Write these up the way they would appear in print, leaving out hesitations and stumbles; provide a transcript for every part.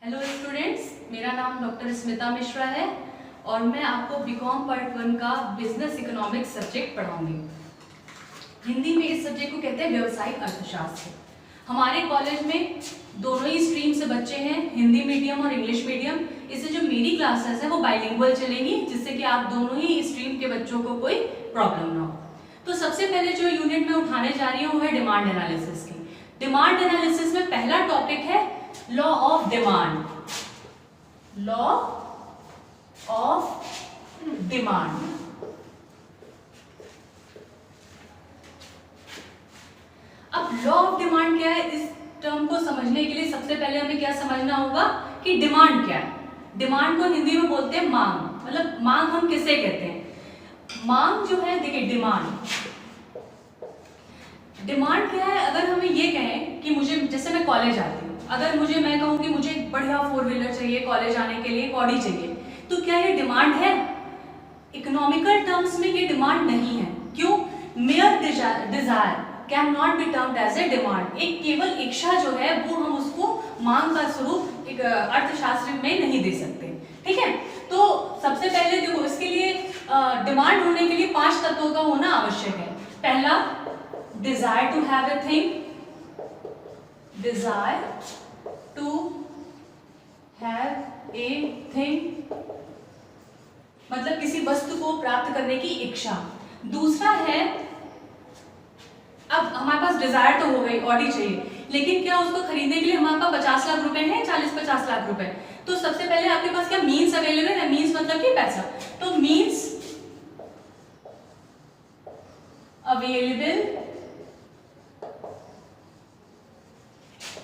Hello students, मेरा नाम doctor Smita Mishra है और मैं आपको बीकॉम पार्ट 1 का बिजनेस इकोनॉमिक्स सब्जेक्ट पढ़ाऊंगी। हिंदी में इस सब्जेक्ट को कहते हैं व्यवसायिक अर्थशास्त्र। हमारे कॉलेज में दोनों ही स्ट्रीम से बच्चे हैं, हिंदी मीडियम और इंग्लिश मीडियम। इससे जो मेरी क्लासेस है वो बाइलिंगुअल चलेंगी, जिससे कि आप दोनों ही स्ट्रीम के बच्चों को कोई प्रॉब्लम ना हो। तो सबसे पहले जो यूनिट मैं उठाने जा रही हूँ वो है डिमांड एनालिसिस की। डिमांड एनालिसिस में पहला टॉपिक है law of demand. Law of demand. अब लॉ ऑफ डिमांड क्या है, इस टर्म को समझने के लिए सबसे पहले हमें क्या समझना होगा कि डिमांड क्या है। डिमांड को हिंदी में बोलते हैं मांग, मतलब मांग हम किसे कहते हैं। मांग जो है, देखिए डिमांड क्या है। अगर हमें ये कहें कि मुझे, जैसे मैं कॉलेज आती हूँ, अगर मैं कहूँ कि मुझे एक बढ़िया 4 व्हीलर चाहिए, कॉलेज आने के लिए ऑडी चाहिए, तो क्या ये डिमांड है? इकोनॉमिकल टर्म्स में ये डिमांड नहीं है। क्यों? Mere desire can not be termed as a demand. एक केवल इच्छा जो है वो हम उसको मांग का स्वरूप एक अर्थशास्त्र में नहीं दे सकते। ठीक है, तो सबसे पहले देखो, इसके लिए डिमांड होने के लिए 5 तत्वों का होना आवश्यक है। पहला, desire to have a thing, desire to have a thing, मतलब किसी वस्तु को प्राप्त करने की इच्छा। दूसरा है, अब हमारे पास डिजायर तो हो गई, ऑडी चाहिए, लेकिन क्या उसको खरीदने के लिए हमारे पास 50 लाख रुपए हैं, 40-50 लाख रुपए। तो सबसे पहले आपके पास क्या मीन्स अवेलेबल है? मीन्स मतलब कि पैसा। तो means available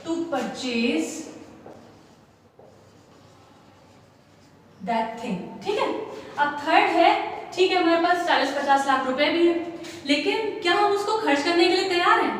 to purchase that thing। ठीक है, अब थर्ड है, ठीक है हमारे पास 40-50 लाख रुपए भी है, लेकिन क्या हम उसको खर्च करने के लिए तैयार हैं?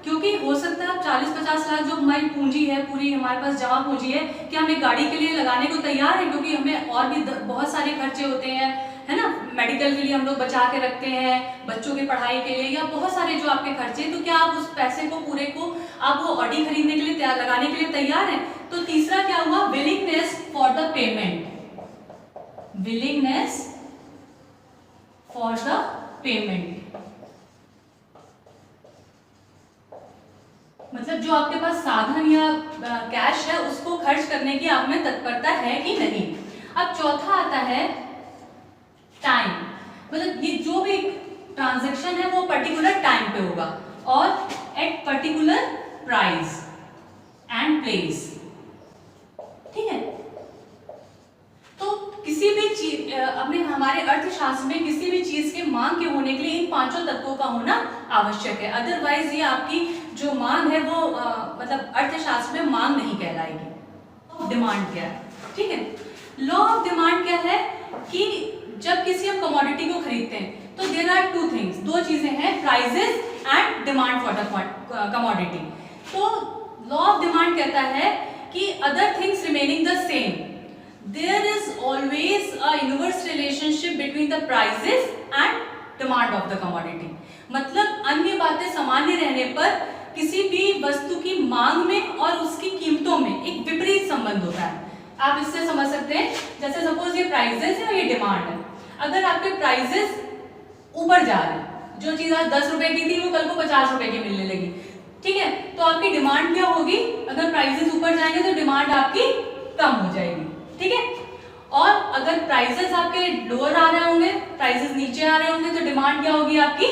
क्योंकि हो सकता है 40-50 लाख जो हमारी पूंजी है, पूरी हमारे पास जमा पूंजी है, क्या हम एक गाड़ी के लिए लगाने को तैयार हैं? क्योंकि हमें और भी बहुत सारे खर्चे होते हैं, है ना। मेडिकल के लिए हम लोग बचा के रखते हैं, बच्चों की पढ़ाई के लिए, या बहुत सारे जो आपके खर्चे। तो क्या आप उस पैसे को पूरे को आप वो ऑडी खरीदने के लिए तैयार, लगाने के लिए तैयार हैं? तो तीसरा क्या हुआ? Willingness for the payment. Willingness for the payment, मतलब जो आपके पास साधन या कैश है उसको खर्च करने की आप में तत्परता है कि नहीं। अब चौथा आता है टाइम, मतलब ये जो भी ट्रांजैक्शन है वो पर्टिकुलर टाइम पे होगा और at particular price and place. ठीक है, तो किसी भी चीज अपने हमारे अर्थशास्त्र में किसी भी चीज के मांग के होने के लिए इन 5 तत्वों का होना आवश्यक है। अदरवाइज ये आपकी जो मांग है वो मतलब अर्थशास्त्र में मांग नहीं कहलाएगी। डिमांड क्या है? ठीक है, लॉ ऑफ डिमांड क्या है कि जब किसी हम कमोडिटी को खरीदते हैं तो देयर आर 2 थिंग्स, 2 चीजें हैं, prices and demand for the commodity. तो लॉ ऑफ डिमांड कहता है कि other things remaining the same, there is always a inverse relationship between the prices and demand of the commodity. मतलब अन्य बातें सामान्य रहने पर किसी भी वस्तु की मांग में और उसकी कीमतों में एक विपरीत संबंध होता है। आप इससे समझ सकते हैं, जैसे सपोज ये प्राइसेस है और ये डिमांड है। अगर आपके प्राइसेस ऊपर जा रहे हैं, जो चीज आज 10 रुपए की थी वो कल को 50 रुपए की मिलने लगी, ठीक है, तो आपकी डिमांड क्या होगी? अगर प्राइसेस ऊपर जाएंगे तो डिमांड आपकी कम हो जाएगी। ठीक है, और अगर प्राइसेस आपके लोअर आ रहे होंगे, प्राइसेस नीचे आ रहे होंगे, तो डिमांड क्या होगी आपकी?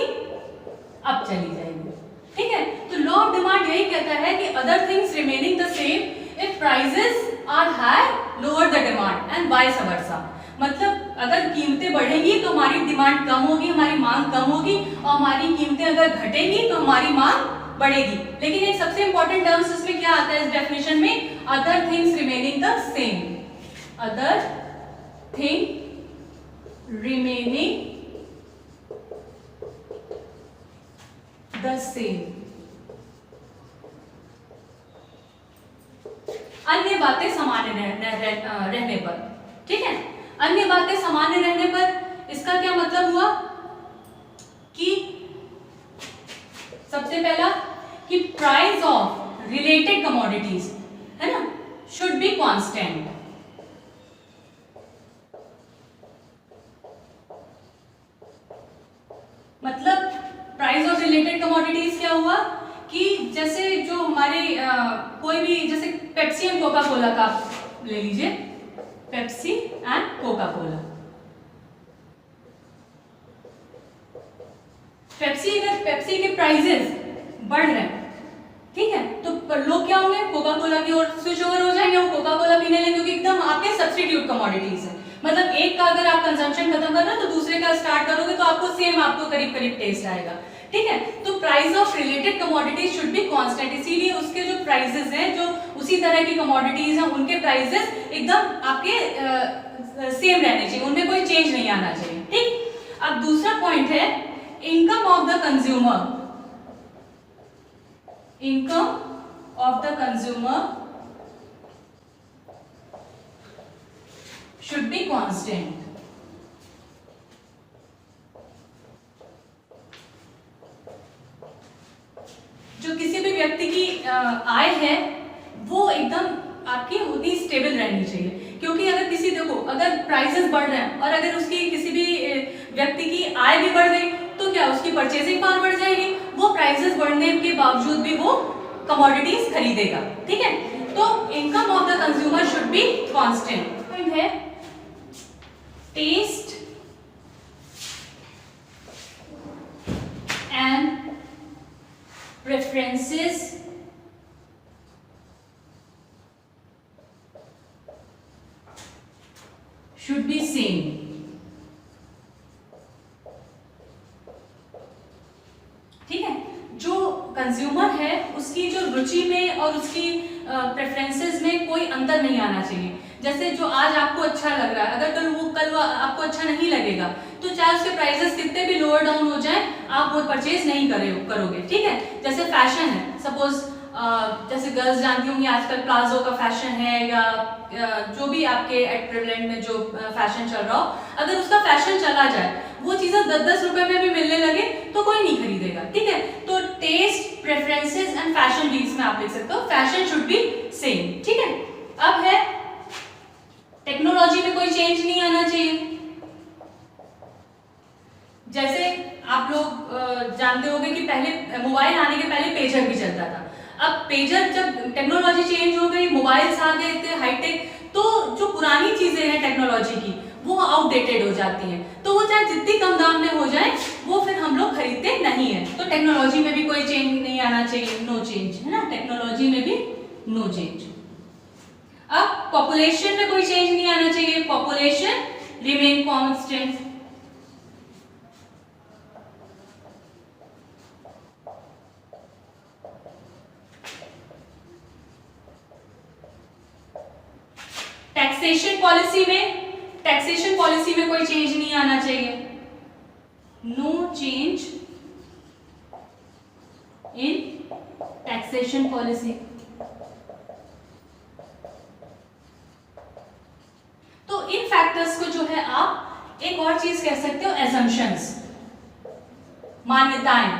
अप चली जाएगी। ठीक है, तो लॉ ऑफ डिमांड यही कहता है कि other things remaining the same if prices are high lower the demand and vice versa. मतलब अगर कीमतें बढ़ेंगी तो हमारी डिमांड कम होगी, हमारी मांग कम होगी, और हमारी कीमतें अगर घटेंगी तो हमारी मांग बढ़ेगी। लेकिन एक सबसे इंपॉर्टेंट टर्म्स इसमें क्या आता है इस डेफिनेशन में? Other things remaining the same. Other thing remaining the same. अन्य बातें सामान्य रहने पर। ठीक है, अन्य बातें सामान्य रहने पर इसका क्या मतलब हुआ कि सबसे पहला कि प्राइस ऑफ रिलेटेड कमोडिटीज, है ना, should बी कांस्टेंट। मतलब प्राइस ऑफ रिलेटेड कमोडिटीज क्या हुआ कि जैसे जो हमारे कोई भी, जैसे पेप्सी एंड कोका कोला का ले लीजिए, Pepsi and Coca Cola. Pepsi के प्राइजेस बढ़ रहे हैं, ठीक है, तो लोग क्या होंगे, कोका कोला की ओर स्विच ओवर हो जाएंगे, वो कोका कोला पीने लगेंगे, क्योंकि एकदम आपके सब्स्टिट्यूट कमोडिटीज है। मतलब एक का अगर आप कंजम्पशन खत्म कर रहे हो तो दूसरे का स्टार्ट करोगे तो आपको सेम, आपको करीब करीब टेस्ट आएगा, ठीक है। तो price of related commodities should be constant, इसीलिए उसके जो प्राइसेस हैं, जो उसी तरह की कमोडिटीज हैं, उनके प्राइसेस एकदम आपके सेम रहने चाहिए, उनमें कोई चेंज नहीं आना चाहिए, ठीक। अब दूसरा पॉइंट है income of the consumer. Income of the consumer should be constant। जो किसी भी व्यक्ति की आय है वो एकदम आपकी उतनी स्टेबल रहनी चाहिए, क्योंकि अगर किसी, देखो अगर प्राइसेस बढ़ रहे हैं और अगर उसकी किसी भी व्यक्ति की आय भी बढ़ गई तो क्या उसकी परचेजिंग पावर बढ़ जाएगी, वो प्राइसेस बढ़ने के बावजूद भी वो कमोडिटीज खरीदेगा, ठीक है। तो income of the consumer should be constant. Point है taste and preferences should be same। ठीक है, जो कंज्यूमर है उसकी जो रुचि में और उसकी प्रेफरेंसेस में कोई अंतर नहीं आना चाहिए। जैसे जो आज आपको अच्छा लग रहा है, अगर कल आपको अच्छा नहीं लगेगा, तो चाहे उसके प्राइसेस कितने भी लोअर डाउन हो जाए, आप वो परचेज नहीं करोगे, ठीक है। जैसे फैशन है, सपोज जैसे गर्ल्स जानती होंगी आजकल प्लाजो का फैशन है, या जो भी आपके एट प्रेजेंट में जो फैशन चल रहा हो, अगर उसका फैशन चला जाए, वो चीजें 10-10 रुपए में भी मिलने लगे तो कोई नहीं खरीदेगा, ठीक है। तो taste, preferences and fashion weeks में आप लिख सकते हो फैशन शुड बी सेम, ठीक है। अब है टेक्नोलॉजी में कोई चेंज नहीं आना चाहिए। जैसे आप लोग जानते होंगे कि पहले मोबाइल आने के पहले पेजर भी चलता था। अब पेजर, जब टेक्नोलॉजी चेंज हो गई, मोबाइल्स आ गए थे हाईटेक, तो जो पुरानी चीजें हैं टेक्नोलॉजी की वो आउटडेटेड हो जाती हैं, तो वो चाहे जितनी कम दाम में हो जाए वो फिर हम लोग खरीदते नहीं है। तो टेक्नोलॉजी में भी कोई चेंज नहीं आना चाहिए, नो चेंज, है ना, टेक्नोलॉजी में भी नो चेंज। अब पॉपुलेशन में कोई चेंज नहीं आना चाहिए, population remain constant. Taxation policy में कोई चेंज नहीं आना चाहिए, no change in taxation policy. तो इन फैक्टर्स को जो है आप एक और चीज कह सकते हो, एजम्पशंस, मान्यताएं।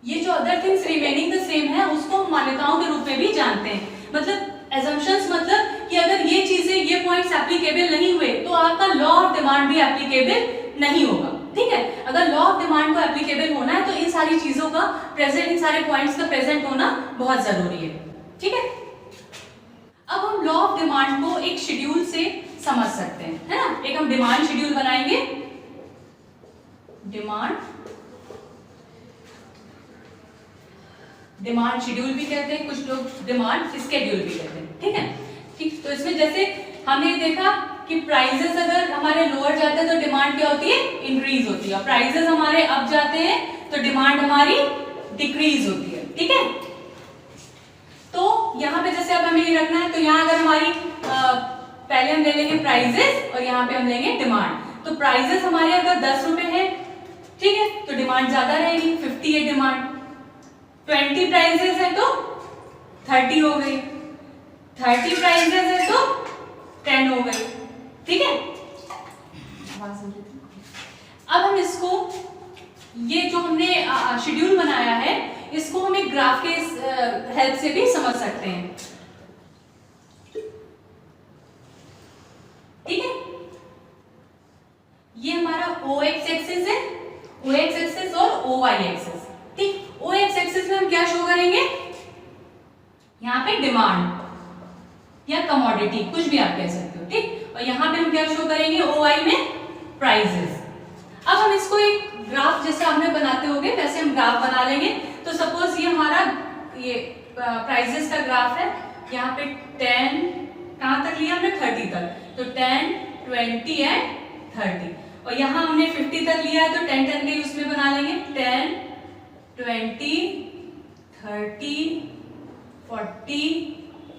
ये जो other things remaining the same है उसको हम मान्यताओं के रूप में भी जानते हैं। मतलब एजम्पशंस मतलब कि अगर ये चीजें, ये पॉइंट्स एप्लीकेबल नहीं हुए तो आपका लॉ ऑफ डिमांड भी एप्लीकेबल नहीं होगा, ठीक है। अगर लॉ ऑफ डिमांड को एप्लीकेबल होना है तो इन सारी चीजों का प्रेजेंट, इन सारे पॉइंट्स का प्रेजेंट होना बहुत जरूरी है, ठीक है। अब हम लॉ ऑफ डिमांड को एक शेड्यूल से समझ सकते हैं, है ना। एक हम डिमांड शेड्यूल बनाएंगे, डिमांड शेड्यूल भी कहते हैं, कुछ लोग डिमांड स्केड्यूल भी कहते हैं, ठीक है, ठीक। तो इसमें जैसे हमने देखा कि प्राइसेस अगर हमारे लोअर जाते हैं तो डिमांड क्या होती है, इंक्रीज होती है, और प्राइसेस हमारे अप जाते हैं तो डिमांड हमारी डिक्रीज होती है, ठीक है। तो यहाँ पे जैसे अब हमें ये रखना है, तो यहाँ अगर हमारी पहले हम ले लेंगे प्राइसेस और यहाँ पे हम लेंगे डिमांड। तो प्राइसेस हमारे अगर 10 रुपए है, ठीक है, तो डिमांड ज्यादा रहेगी, 50 है डिमांड। 20 प्राइसेस है तो 30 हो गई, 30 प्राइसेस है तो 10 हो गई, ठीक है। अब हम इसको, ये जो हमने शेड्यूल बनाया है, इसको हम एक ग्राफ के हेल्प से भी समझ सकते हैं। ठीक है, ये हमारा OX एक्सिस है, OX एक्सिस और OY एक्सिस। ठीक, OX एक्सिस में हम क्या शो करेंगे, यहाँ पे डिमांड या कमोडिटी कुछ भी आप कह सकते हो। ठीक, और यहाँ पे हम क्या शो करेंगे, OY में प्राइसेस। अब हम इसको एक ग्राफ जैसे आपने बनाते होंगे वैसे हम ग्राफ बना लेंगे। तो सपोज ये हमारा ये प्राइसेस का ग्राफ है, यहाँ पे 10 कहाँ तक लिया हमने, 30 तक, तो 10, 20 एंड 30, और यहाँ हमने 50 तक लिया है तो 10 10 के उसमें बना लेंगे, 10, 20, 30, 40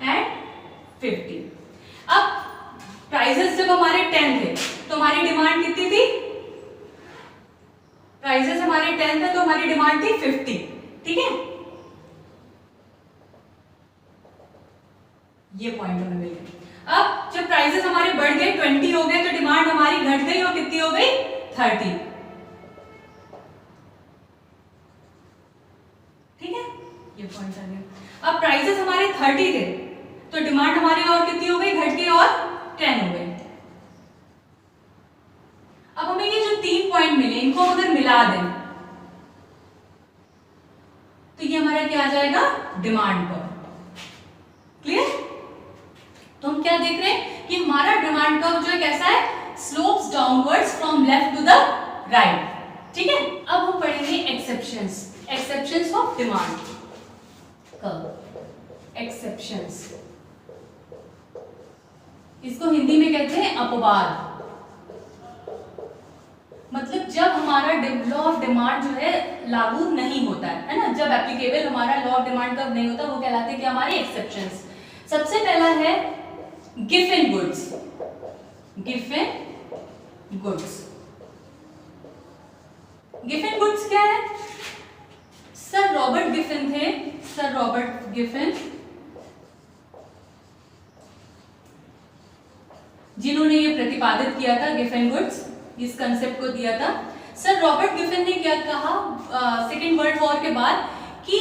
एंड 50। अब प्राइसेस जब हमारे 10 थे तो हमारी डिमांड कितनी थी, प्राइसेस हमारे 10 थे तो हमारी डिमांड थी 50। ठीक है, ये पॉइंट हमें मिल गए। अब जब प्राइसेस हमारे बढ़ गए, 20 हो गए, तो डिमांड हमारी घट गई और कितनी हो गई, 30। ठीक है, ये पॉइंट आ गया। अब प्राइसेस हमारे 30 थे तो डिमांड हमारी और कितनी हो गई, घट गई और 10 हो गई। अब हमें ये जो 3 पॉइंट मिले इनको अगर मिला दें तो ये हमारा क्या आ जाएगा, डिमांड कर्व। क्लियर? तो हम क्या देख रहे हैं कि हमारा डिमांड कर्व जो है कैसा है, slopes downwards from left to the right. ठीक है, अब हम पढ़ेंगे exceptions of demand curve. Exceptions, इसको हिंदी में कहते हैं अपवाद। मतलब जब हमारा लॉ ऑफ डिमांड जो है लागू नहीं होता है ना, जब एप्लीकेबल हमारा लॉ ऑफ डिमांड कर्व नहीं होता, वो कहलाते हैं कि हमारे एक्सेप्शंस। सबसे पहला है Giffen goods. Giffen goods, Giffen goods क्या है, सर रॉबर्ट गिफन थे, सर रॉबर्ट गिफन, जिन्होंने ये प्रतिपादित किया था, गिफन गुड्स, इस कंसेप्ट को दिया था। सर रॉबर्ट गिफन ने क्या कहा सेकेंड वर्ल्ड वॉर के बाद कि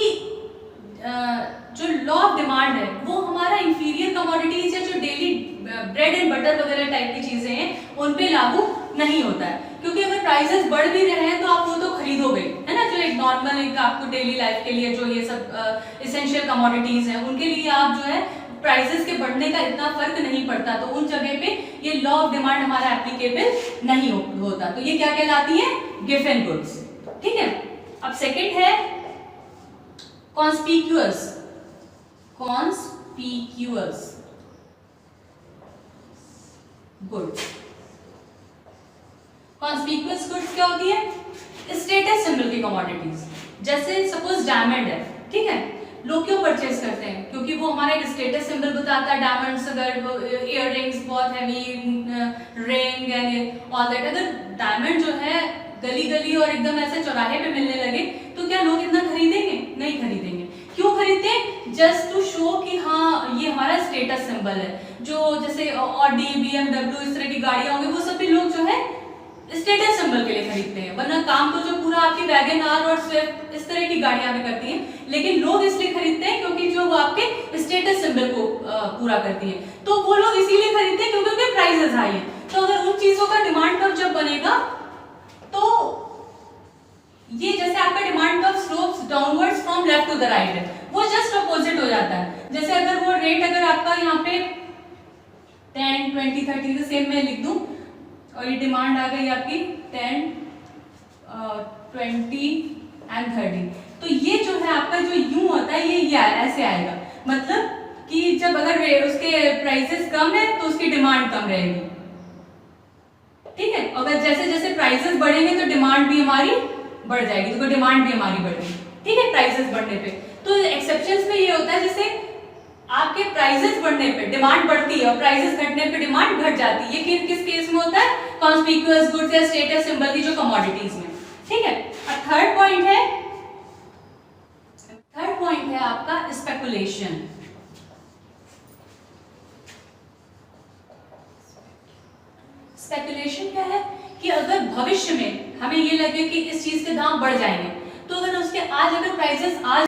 जो लॉ ऑफ डिमांड है वो हमारा इंफीरियर कमोडिटीज या जो डेली ब्रेड एंड बटर वगैरह टाइप की चीजें हैं उन पे लागू नहीं होता है, क्योंकि अगर प्राइसेस बढ़ भी रहे हैं तो आप वो तो खरीदोगे, है ना, जो एक नॉर्मल एक आपको डेली लाइफ के लिए जो ये सब एसेंशियल कमोडिटीज हैं उनके लिए आप जो है प्राइसेस के बढ़ने का इतना फर्क नहीं पड़ता, तो उन जगह पे ये लॉ ऑफ डिमांड हमारा एप्लीकेबल नहीं होता। तो ये क्या कहलाती है, गिफन गुड्स। ठीक है, अब सेकंड है conspicuous. Conspicuous goods. Conspicuous goods क्या होती है, स्टेटस सिंबल की कमोडिटीज। जैसे सपोज डायमंड है, ठीक है, लोग क्यों परचेज करते हैं, क्योंकि वो हमारा एक स्टेटस सिंबल बताता है। डायमंड्स, अगर इयररिंग्स बहुत heavy, ring and all that, अगर डायमंड जो है गली गली और एकदम ऐसे चौराहे पे मिलने लगे तो क्या लोग इतना खरीदेंगे, नहीं खरीदेंगे। क्यों खरीदते हैं, जस्ट टू शो कि हाँ ये हमारा स्टेटस सिंबल है। जो जैसे ऑडी, BMW इस तरह की गाड़ियां होंगी वो सभी लोग जो है स्टेटस सिंबल के लिए खरीदते हैं, वरना काम तो जो पूरा आपकी वैगन आर और स्विफ्ट इस तरह की गाड़ियां भी करती हैं, लेकिन लोग इसलिए खरीदते हैं क्योंकि जो वो आपके स्टेटस सिंबल को पूरा करती है। तो वो लोग इसीलिए खरीदते हैं क्योंकि उनके प्राइसेस हाई है। तो अगर उन चीजों का डिमांड कर्व जब बनेगा तो ये जैसे आपका demand curve slopes downwards from left to the right है, वो जस्ट अपोजिट हो जाता है। जैसे अगर वो रेट अगर आपका यहाँ पे 10, 20, 30 सेम मैं लिख दूं और ये डिमांड आ गई आपकी 10, 20 एंड 30, तो ये जो है आपका जो यूं होता है ये ऐसे आएगा। मतलब कि जब अगर उसके प्राइसेस कम है तो उसकी डिमांड कम रहेगी, ठीक है। अगर जैसे जैसे प्राइसेस बढ़ेंगे तो डिमांड भी हमारी बढ़ जाएगी, तो डिमांड भी हमारी बढ़ेगी, ठीक है, प्राइसेस बढ़ने पे। तो एक्सेप्शंस में ये होता है जैसे आपके प्राइसेस बढ़ने पे डिमांड बढ़ती है और प्राइसेस घटने पे डिमांड घट जाती है। ये किस केस में होता है, कॉन्स्पिक्यूअस गुड्स या स्टेटस सिंबल की जो कमोडिटीज में, ठीक है। और थर्ड पॉइंट है आपका स्पेकुलेशन। स्पेकुलेशन क्या है कि अगर भविष्य में हमें ये लगे कि इस चीज के दाम बढ़ जाएंगे, तो अगर उसके आज अगर प्राइजेस आज